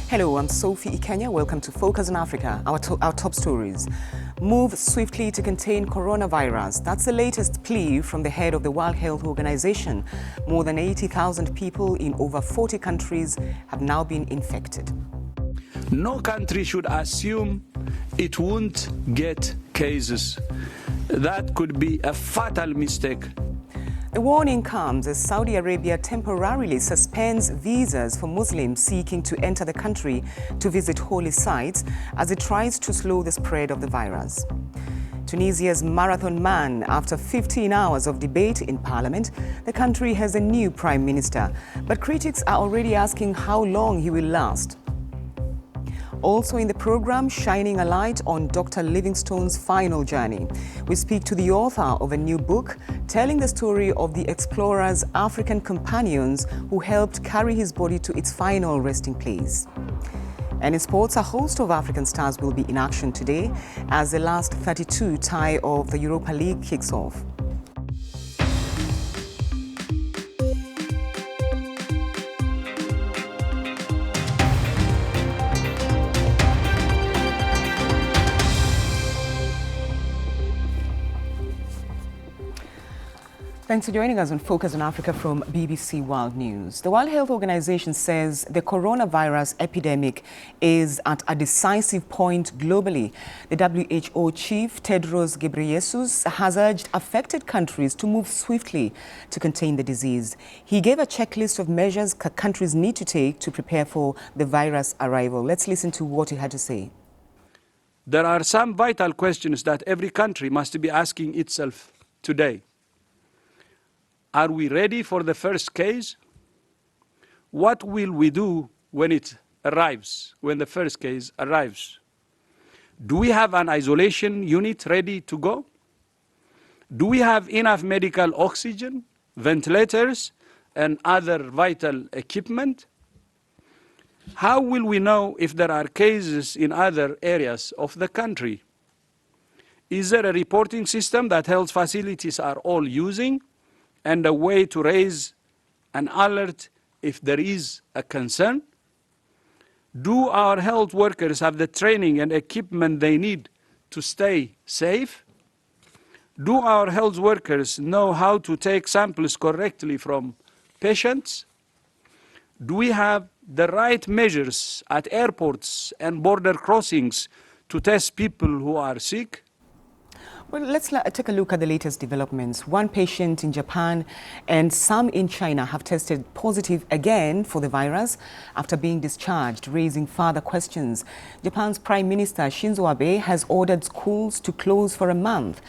Hello, I'm Sophie Ikenya. Welcome to Focus on Africa, our top stories. Move swiftly to contain coronavirus. That's the latest plea from the head of the World Health Organization. More than 80,000 people in over 40 countries have now been infected. No country should assume it won't get cases. That could be a fatal mistake. The warning comes as Saudi Arabia temporarily suspends visas for Muslims seeking to enter the country to visit holy sites as it tries to slow the spread of the virus. Tunisia's marathon man, after 15 hours of debate in parliament, the country has a new prime minister, but critics are already asking how long he will last. Also in the program, shining a light on Dr. Livingstone's final journey. We speak to the author of a new book telling the story of the explorer's African companions who helped carry his body to its final resting place. And in sports, a host of African stars will be in action today as the last 32 tie of the Europa League kicks off. Thanks for joining us on Focus on Africa from BBC World News. The World Health Organization says the coronavirus epidemic is at a decisive point globally. The WHO chief, Tedros Ghebreyesus, has urged affected countries to move swiftly to contain the disease. He gave a checklist of measures countries need to take to prepare for the virus arrival. Let's listen to what he had to say. There are some vital questions that every country must be asking itself today. Are we ready for the first case? What will we do when it arrives, when the first case arrives? Do we have an isolation unit ready to go? Do we have enough medical oxygen, ventilators, and other vital equipment? How will we know if there are cases in other areas of the country? Is there a reporting system that health facilities are all using? And a way to raise an alert if there is a concern? Do our health workers have the training and equipment they need to stay safe? Do our health workers know how to take samples correctly from patients? Do we have the right measures at airports and border crossings to test people who are sick? Well, let's take a look at the latest developments. One patient in Japan and some in China have tested positive again for the virus after being discharged, raising further questions. Japan's Prime Minister Shinzo Abe has ordered schools to close for a month.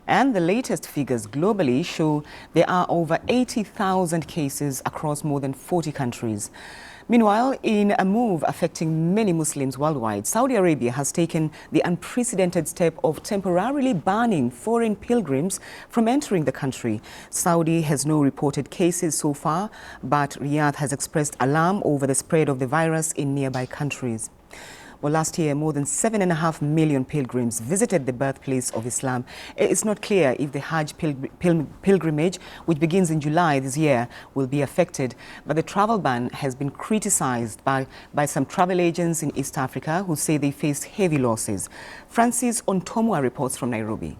And the latest figures globally show there are over 80,000 cases across more than 40 countries. Meanwhile, in a move affecting many Muslims worldwide, Saudi Arabia has taken the unprecedented step of temporarily banning foreign pilgrims from entering the country. Saudi has no reported cases so far, but Riyadh has expressed alarm over the spread of the virus in nearby countries. Well, last year, more than 7.5 million pilgrims visited the birthplace of Islam. It's not clear if the Hajj pilgrimage, which begins in July this year, will be affected. But the travel ban has been criticized by some travel agents in East Africa who say they faced heavy losses. Francis Ontomwa reports from Nairobi.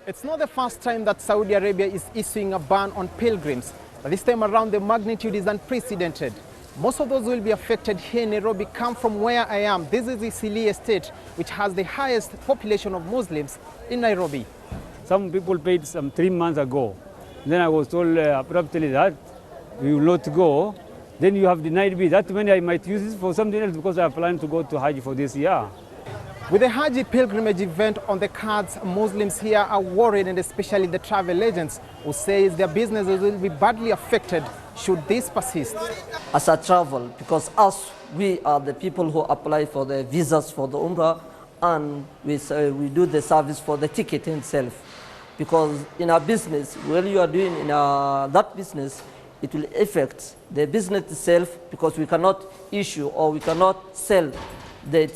It's not the first time that Saudi Arabia is issuing a ban on pilgrims, but this time around the magnitude is unprecedented. Most of those who will be affected here in Nairobi come from where I am. This is the Isili estate, which has the highest population of Muslims in Nairobi. Some people paid some 3 months ago. Then I was told abruptly that we will not go. Then you have denied me. That means I might use this for something else because I plan to go to Hajj for this year. With the Hajj pilgrimage event on the cards, Muslims here are worried, and especially the travel agents who say their businesses will be badly affected should this persist. As I travel, because we are the people who apply for the visas for the Umrah, and we do the service for the ticket itself. Because in our business, when you are doing in that business, it will affect the business itself because we cannot issue or we cannot sell the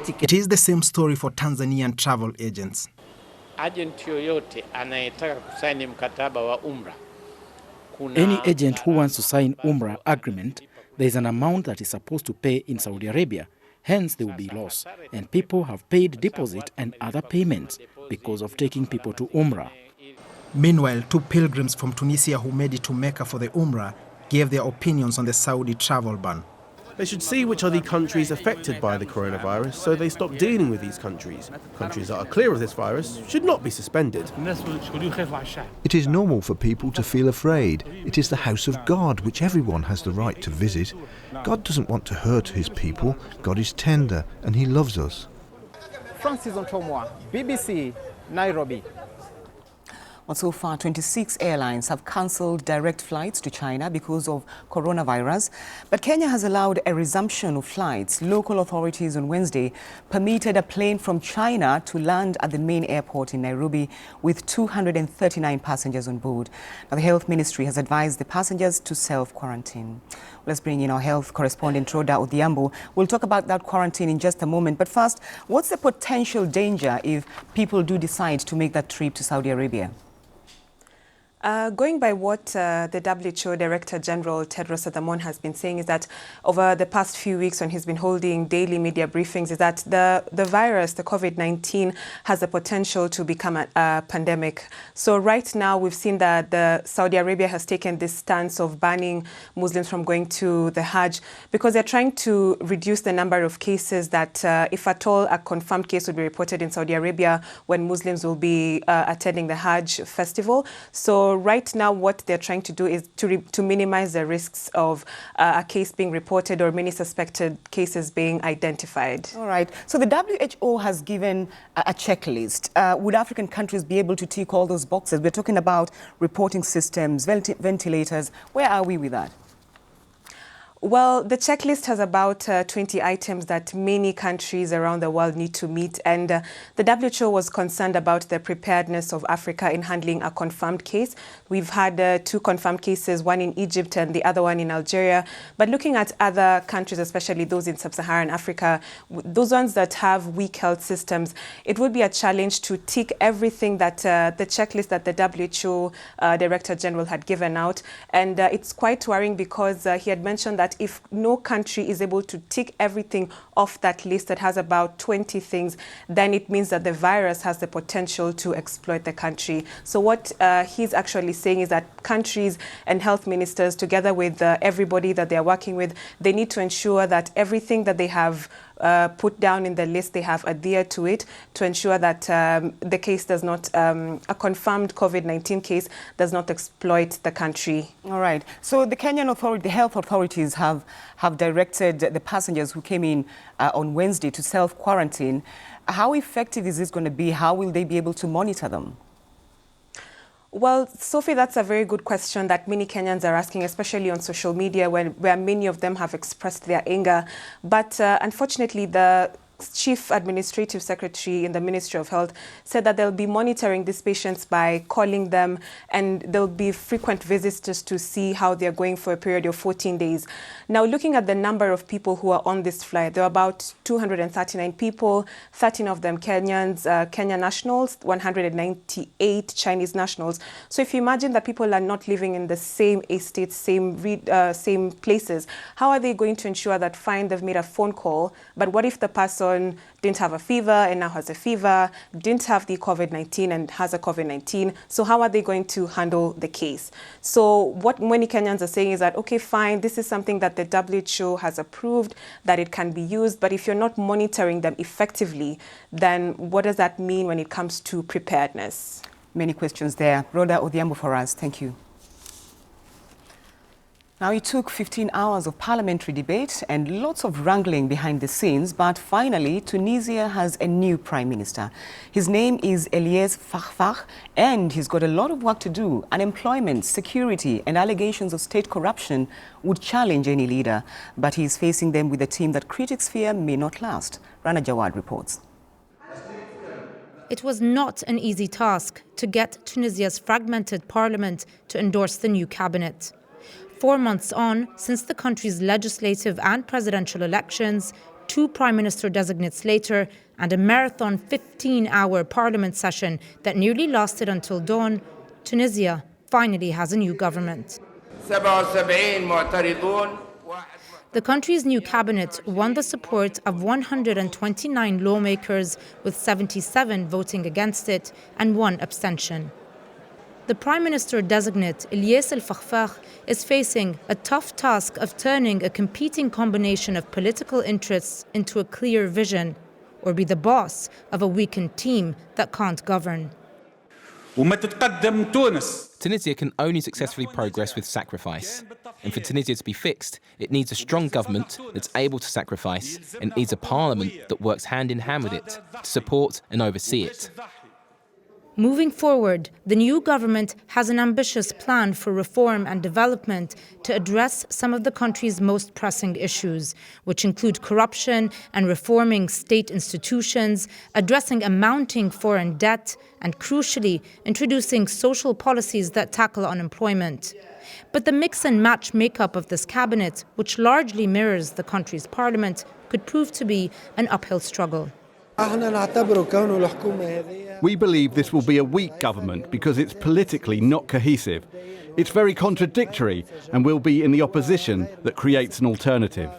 ticket. It is the same story for Tanzanian travel agents. Agent yoyote anayetaka kusaini mkataba wa Umrah. Any agent who wants to sign Umrah agreement There's an amount that is supposed to pay in Saudi Arabia. Hence, there will be loss. And people have paid deposit and other payments because of taking people to Umrah. Meanwhile, 2 pilgrims from Tunisia who made it to Mecca for the Umrah gave their opinions on the Saudi travel ban. They should see which are the countries affected by the coronavirus so they stop dealing with these countries. Countries that are clear of this virus should not be suspended. It is normal for people to feel afraid. It is the house of God, which everyone has the right to visit. God doesn't want to hurt his people. God is tender and he loves us. Francis Ontomwa, BBC, Nairobi. Well, so far, 26 airlines have cancelled direct flights to China because of coronavirus. But Kenya has allowed a resumption of flights. Local authorities on Wednesday permitted a plane from China to land at the main airport in Nairobi with 239 passengers on board. Now, the Health Ministry has advised the passengers to self-quarantine. Let's bring in our health correspondent, Rhoda Odhiambo. We'll talk about that quarantine in just a moment. But first, what's the potential danger if people do decide to make that trip to Saudi Arabia? Going by what the WHO Director General Tedros Adhanom has been saying is that over the past few weeks when he's been holding daily media briefings is that the virus, the COVID-19, has the potential to become a pandemic. So right now we've seen that Saudi Arabia has taken this stance of banning Muslims from going to the Hajj because they're trying to reduce the number of cases that if at all a confirmed case would be reported in Saudi Arabia when Muslims will be attending the Hajj festival. So right now, what they're trying to do is to minimize the risks of a case being reported or many suspected cases being identified. All right. So the WHO has given a checklist. Would African countries be able to tick all those boxes? We're talking about reporting systems, ventilators. Where are we with that? Well, the checklist has about 20 items that many countries around the world need to meet. And the WHO was concerned about the preparedness of Africa in handling a confirmed case. We've had 2 confirmed cases, one in Egypt and the other one in Algeria. But looking at other countries, especially those in sub-Saharan Africa, those ones that have weak health systems, it would be a challenge to tick everything that the checklist that the WHO Director General had given out. And it's quite worrying because he had mentioned that if no country is able to tick everything off that list that has about 20 things, then it means that the virus has the potential to exploit the country. So what he's actually saying is that countries and health ministers, together with everybody that they're working with, they need to ensure that everything that they have put down in the list, they have adhered to it to ensure that the case does not, a confirmed COVID-19 case does not exploit the country. All right. So the Kenyan authority, the health authorities have directed the passengers who came in on Wednesday to self-quarantine. How effective is this going to be? How will they be able to monitor them? Well, Sophie, that's a very good question that many Kenyans are asking, especially on social media, where many of them have expressed their anger. But unfortunately, the Chief Administrative Secretary in the Ministry of Health said that they'll be monitoring these patients by calling them, and there'll be frequent visits just to see how they're going for a period of 14 days. Now, looking at the number of people who are on this flight, there are about 239 people, 13 of them Kenyans, Kenyan nationals, 198 Chinese nationals. So if you imagine that people are not living in the same estates, same places, how are they going to ensure that, fine, they've made a phone call, but what if the person didn't have a fever and now has a fever, didn't have the COVID-19 and has a COVID-19. So how are they going to handle the case? So what many Kenyans are saying is that, okay, fine, this is something that the WHO has approved, that it can be used. But if you're not monitoring them effectively, then what does that mean when it comes to preparedness? Many questions there. Rhoda Odhiambo for us. Thank you. Now, it took 15 hours of parliamentary debate and lots of wrangling behind the scenes, but finally, Tunisia has a new prime minister. His name is Eliès Fakhfakh, and he's got a lot of work to do. Unemployment, security, and allegations of state corruption would challenge any leader, but he's facing them with a team that critics fear may not last. Rana Jawad reports. It was not an easy task to get Tunisia's fragmented parliament to endorse the new cabinet. 4 months on, since the country's legislative and presidential elections, 2 prime minister designates later, and a marathon 15-hour parliament session that nearly lasted until dawn, Tunisia finally has a new government. The country's new cabinet won the support of 129 lawmakers, with 77 voting against it and 1 abstention. The Prime Minister-designate, Ilyes El Fakhfakh, is facing a tough task of turning a competing combination of political interests into a clear vision, or be the boss of a weakened team that can't govern. Tunisia can only successfully progress with sacrifice. And for Tunisia to be fixed, it needs a strong government that's able to sacrifice, and needs a parliament that works hand in hand with it to support and oversee it. Moving forward, the new government has an ambitious plan for reform and development to address some of the country's most pressing issues, which include corruption and reforming state institutions, addressing a mounting foreign debt, and crucially, introducing social policies that tackle unemployment. But the mix and match makeup of this cabinet, which largely mirrors the country's parliament, could prove to be an uphill struggle. We believe this will be a weak government because it's politically not cohesive. It's very contradictory and will be in the opposition that creates an alternative.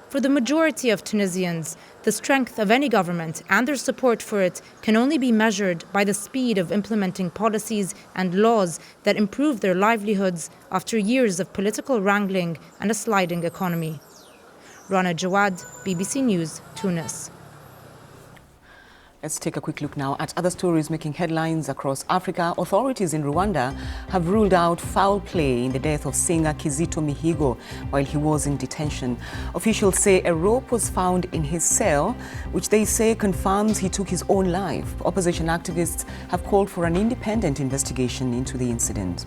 For the majority of Tunisians, the strength of any government and their support for it can only be measured by the speed of implementing policies and laws that improve their livelihoods after years of political wrangling and a sliding economy. Rana Jawad, BBC News, Tunis. Let's take a quick look now at other stories making headlines across Africa. Authorities in Rwanda have ruled out foul play in the death of singer Kizito Mihigo while he was in detention. Officials say a rope was found in his cell, which they say confirms he took his own life. Opposition activists have called for an independent investigation into the incident.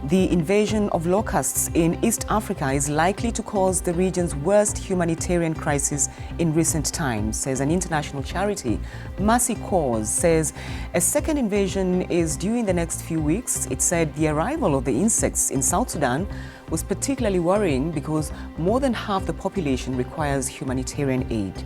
The invasion of locusts in East Africa is likely to cause the region's worst humanitarian crisis in recent times, says an international charity. Mercy Cause says a second invasion is due in the next few weeks. It said the arrival of the insects in South Sudan was particularly worrying because more than half the population requires humanitarian aid.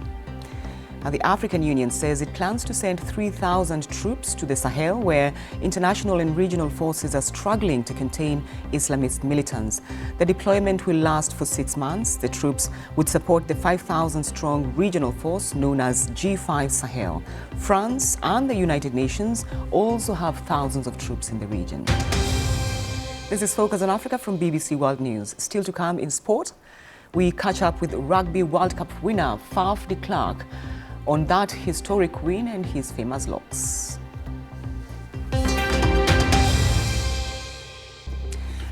Now, the African Union says it plans to send 3,000 troops to the Sahel, where international and regional forces are struggling to contain Islamist militants. The deployment will last for 6 months. The troops would support the 5,000-strong regional force known as G5 Sahel. France and the United Nations also have thousands of troops in the region. This is Focus on Africa from BBC World News. Still to come in sport, we catch up with Rugby World Cup winner Faf de Klerk on that historic win and his famous locks.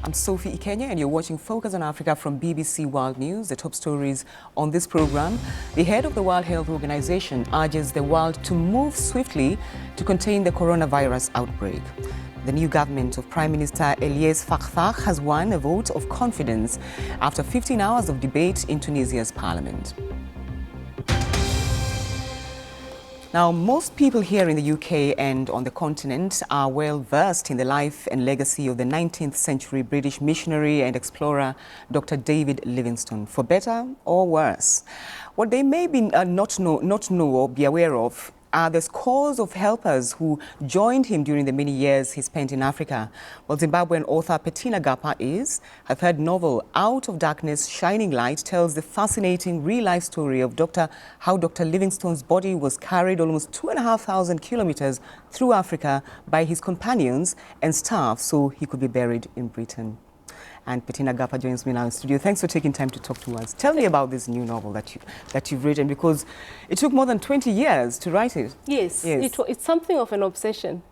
I'm Sophie Ikenya and you're watching Focus on Africa from BBC World News. The top stories on this program. The head of the World Health Organization urges the world to move swiftly to contain the coronavirus outbreak. The new government of Prime Minister Ilyes Fakhfakh has won a vote of confidence after 15 hours of debate in Tunisia's parliament. Now, most people here in the UK and on the continent are well versed in the life and legacy of the 19th century British missionary and explorer, Dr. David Livingstone, for better or worse. What they may be not know or be aware of are the scores of helpers who joined him during the many years he spent in Africa. Well, Zimbabwean author Petina Gapa her third novel, Out of Darkness, Shining Light, tells the fascinating real-life story of how Dr. Livingstone's body was carried almost 2,500 kilometers through Africa by his companions and staff so he could be buried in Britain. And Petina Gapa joins me now in studio. Thanks for taking time to talk to us. Tell me about this new novel that you've written, because it took more than 20 years to write it. Yes. It's something of an obsession.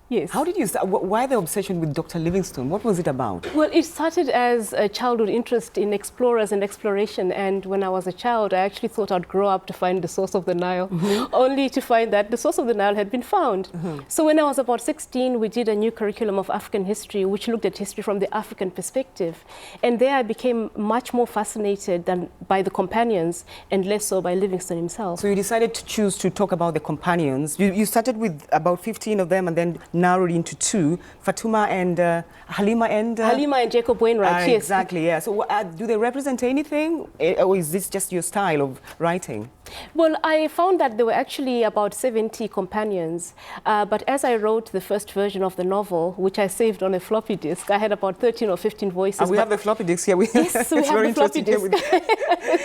Yes. How did you start? Why the obsession with Dr. Livingstone? What was it about? Well, it started as a childhood interest in explorers and exploration. And when I was a child, I actually thought I'd grow up to find the source of the Nile, only to find that the source of the Nile had been found. So when I was about 16, we did a new curriculum of African history, which looked at history from the African perspective. And there I became much more fascinated than by the companions and less so by Livingstone himself. So you decided to choose to talk about the companions. You started with about 15 of them, and then narrowed into two, Halima and Jacob Wainwright, yes. Exactly, yeah. So do they represent anything, or is this just your style of writing? Well, I found that there were actually about 70 companions, but as I wrote the first version of the novel, which I saved on a floppy disk, I had about 13 or 15 voices. And we have the floppy disk here. Yes, we have the floppy disk.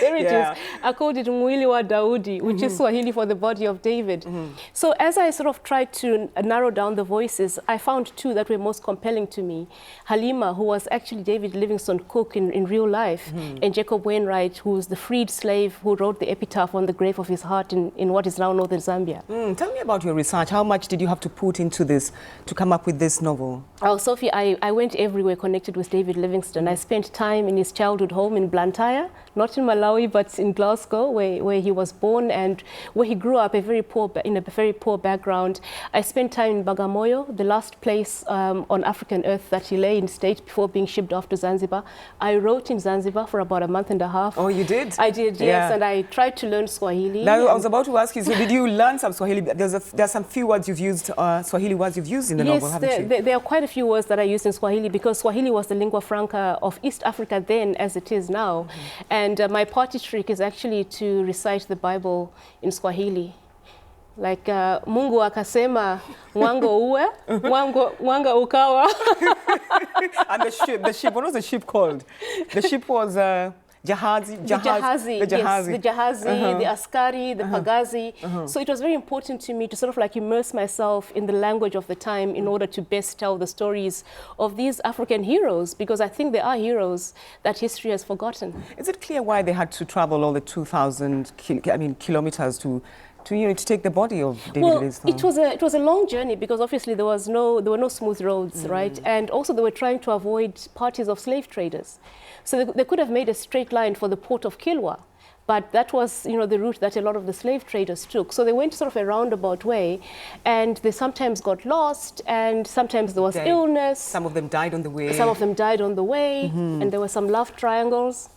There it is. I called it Mwili wa Daudi, which is Swahili for the body of David. So as I sort of tried to narrow down the voices, I found two that were most compelling to me. Halima, who was actually David Livingstone Cook in real life, and Jacob Wainwright, who's the freed slave who wrote the epitaph on the grave of his heart in what is now northern Zambia. Tell me about your research. How much did you have to put into this to come up with this novel? Oh, Sophie, I went everywhere connected with David Livingstone. I spent time in his childhood home in Blantyre, not in Malawi, but in Glasgow, where he was born and where he grew up in a very poor background. I spent time in Bagamoyo, the last place on African earth that he lay in state before being shipped off to Zanzibar. I wrote in Zanzibar for about a month and a half. Oh, you did? I did, yes, and I tried to learn Swahili. Now, I was about to ask you, so did you learn some Swahili? There's some few words you've used, Swahili words you've used in the novel, haven't you? There are quite a few words that I used in Swahili because Swahili was the lingua franca of East Africa then as it is now. And my party trick is actually to recite the Bible in Swahili. Like, Mungu akasema, wango uwe, wanga ukawa. And the ship, what was the ship called? The ship was... Jahazi, the Askari, the Pagazi. So it was very important to me to sort of like immerse myself in the language of the time in order to best tell the stories of these African heroes, because I think they are heroes that history has forgotten. Is it clear why they had to travel all the 2,000 kilometers to take the body of David Livingstone? It was a long journey because obviously there were no smooth roads, right? And also they were trying to avoid parties of slave traders. So they could have made a straight line for the port of Kilwa, but that was, the route that a lot of the slave traders took. So they went sort of a roundabout way, and they sometimes got lost, and sometimes there was illness. Some of them died on the way. And there were some love triangles.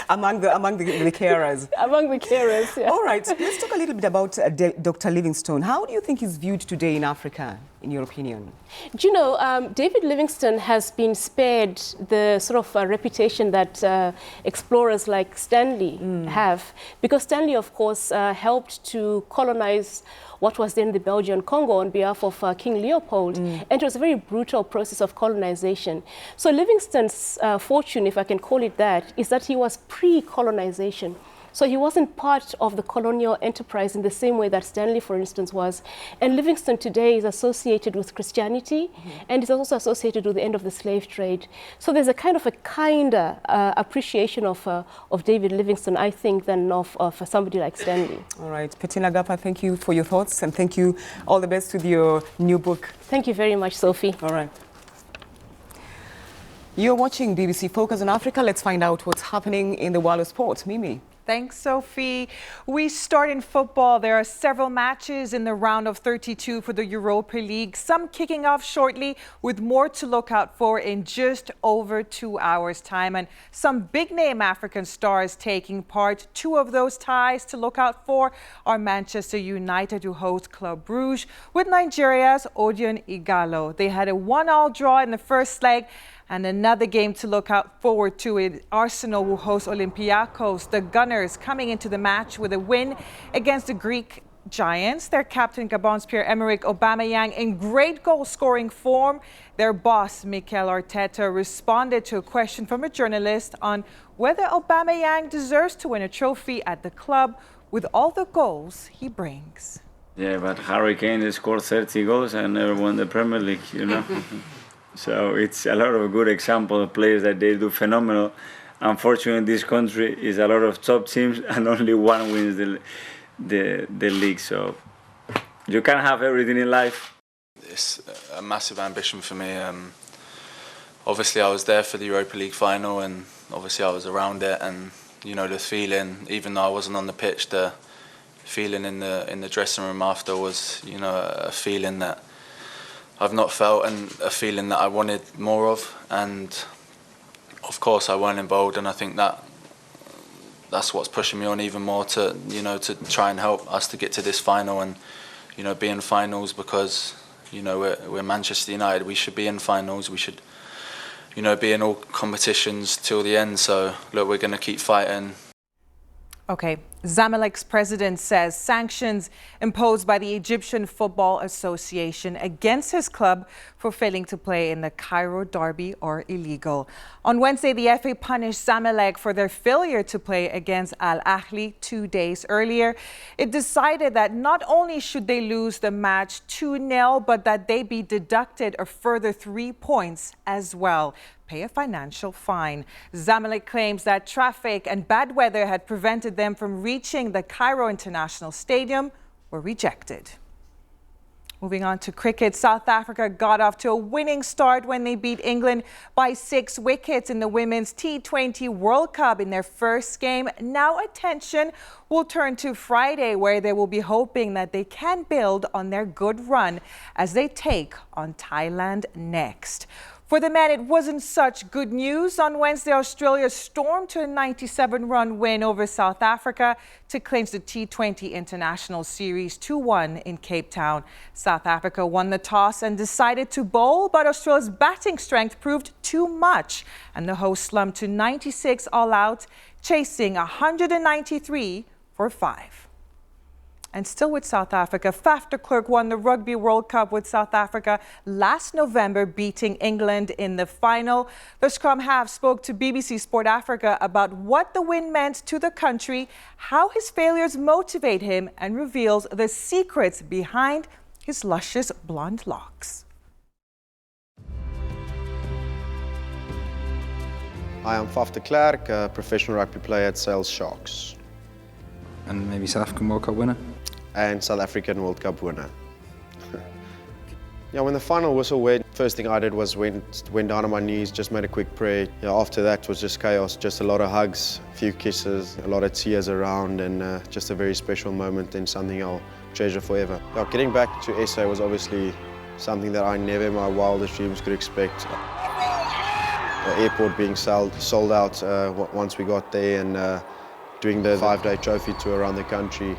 among the carers. Among the carers, yeah. All right, let's talk a little bit about Dr. Livingstone. How do you think he's viewed today in Africa, in your opinion? Do you know, David Livingstone has been spared the sort of reputation that explorers like Stanley have, because Stanley, of course, helped to colonize what was then the Belgian Congo on behalf of King Leopold. And it was a very brutal process of colonization. So Livingstone's fortune, if I can call it that, is that he was pre-colonization. So he wasn't part of the colonial enterprise in the same way that Stanley, for instance, was. And Livingstone today is associated with Christianity, and is also associated with the end of the slave trade. So there's a kind of a kinder appreciation of David Livingstone, I think, than of somebody like Stanley. All right, Petina Gapa, thank you for your thoughts, and thank you. All the best with your new book. Thank you very much, Sophie. All right. You're watching BBC Focus on Africa. Let's find out what's happening in the world of sport. Mimi. Thanks, Sophie. We start in football. There are several matches in the round of 32 for the Europa League, some kicking off shortly with more to look out for in just over 2 hours' time. And some big-name African stars taking part. Two of those ties to look out for are Manchester United, who host Club Brugge, with Nigeria's Odion Igalo. They had a 1-1 draw in the first leg. And another game to look out forward to is Arsenal will host Olympiacos. The Gunners coming into the match with a win against the Greek Giants. Their captain, Gabon's Pierre-Emerick Aubameyang, in great goal-scoring form. Their boss, Mikel Arteta, responded to a question from a journalist on whether Aubameyang deserves to win a trophy at the club with all the goals he brings. Yeah, but Harry Kane scored 30 goals and never won the Premier League, So it's a lot of good example of players that they do phenomenal. Unfortunately, this country is a lot of top teams and only one wins the league. So you can't have everything in life. It's a massive ambition for me. Obviously, I was there for the Europa League final, and obviously I was around it. And the feeling, even though I wasn't on the pitch, the feeling in the dressing room after was, a feeling that I've not felt, and a feeling that I wanted more of. And of course I weren't involved, and I think that's what's pushing me on even more to to try and help us to get to this final. And you know, be in finals because, you know, we're Manchester United. We should be in finals. We should, you know, be in all competitions till the end. So, look, we're going to keep fighting. Okay, Zamalek's president says sanctions imposed by the Egyptian Football Association against his club for failing to play in the Cairo derby are illegal. On Wednesday, the FA punished Zamalek for their failure to play against Al Ahly 2 days earlier. It decided that not only should they lose the match 2-0, but that they be deducted a further 3 points as well. Pay a financial fine. Zamalek claims that traffic and bad weather had prevented them from reaching the Cairo International Stadium were rejected. Moving on to cricket, South Africa got off to a winning start when they beat England by 6 wickets in the Women's T20 World Cup in their first game. Now attention will turn to Friday, where they will be hoping that they can build on their good run as they take on Thailand next. For the men, it wasn't such good news. On Wednesday, Australia stormed to a 97-run win over South Africa to clinch the T20 International Series 2-1 in Cape Town. South Africa won the toss and decided to bowl, but Australia's batting strength proved too much, and the hosts slumped to 96 all out, chasing 193 for 5. And still with South Africa, Faf de Klerk won the Rugby World Cup with South Africa last November, beating England in the final. The scrum half spoke to BBC Sport Africa about what the win meant to the country, how his failures motivate him, and reveals the secrets behind his luscious blonde locks. Hi, I'm Faf de Klerk, a professional rugby player at Sales Sharks. And maybe South African World Cup winner? And South African World Cup winner. Yeah, when the final whistle went, first thing I did was went down on my knees, just made a quick prayer. Yeah, after that was just chaos, just a lot of hugs, a few kisses, a lot of tears around, and just a very special moment and something I'll treasure forever. Yeah, getting back to SA was obviously something that I never in my wildest dreams could expect. The airport being sold out once we got there, and doing the 5-day trophy tour around the country,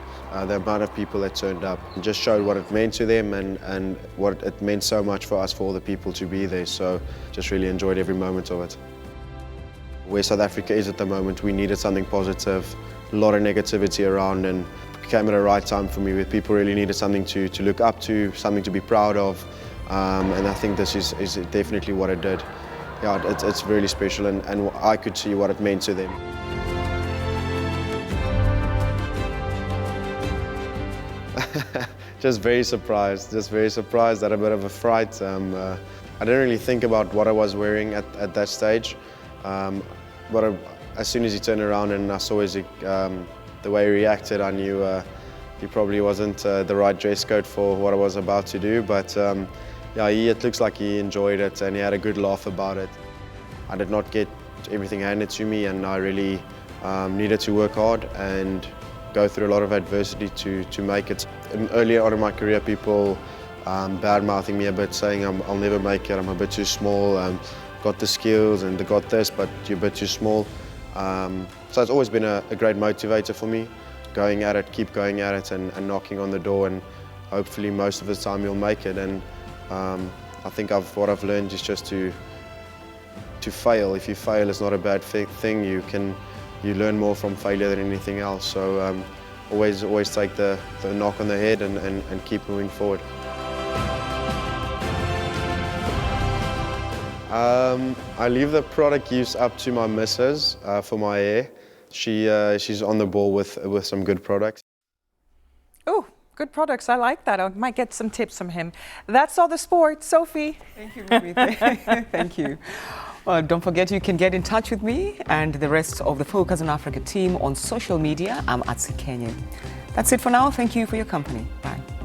the amount of people that turned up just showed what it meant to them and what it meant so much for us, for all the people to be there. So just really enjoyed every moment of it. Where South Africa is at the moment, we needed something positive, a lot of negativity around, and it came at the right time for me, where people really needed something to look up to, something to be proud of, and I think this is definitely what it did. Yeah, it's really special, and I could see what it meant to them. Just very surprised, at a bit of a fright. I didn't really think about what I was wearing at that stage, but as soon as he turned around and I saw the way he reacted, I knew he probably wasn't the right dress code for what I was about to do, but yeah, it looks like he enjoyed it and he had a good laugh about it. I did not get everything handed to me, and I really needed to work hard and go through a lot of adversity to make it. Earlier on in my career, people bad-mouthing me a bit, saying I'll never make it, I'm a bit too small, got the skills and got this, but you're a bit too small. So it's always been a great motivator for me, going at it, keep going at it, and knocking on the door, and hopefully most of the time you'll make it. And I think what I've learned is just to fail. If you fail, it's not a bad thing. You learn more from failure than anything else. So always take the knock on the head and keep moving forward. I leave the product use up to my missus for my hair. She's on the ball with some good products. Oh, good products. I like that. I might get some tips from him. That's all the sport. Sophie. Thank you, Ruby. Thank you. Don't forget, you can get in touch with me and the rest of the Focus on Africa team on social media. I'm at Kenyan. That's it for now. Thank you for your company. Bye.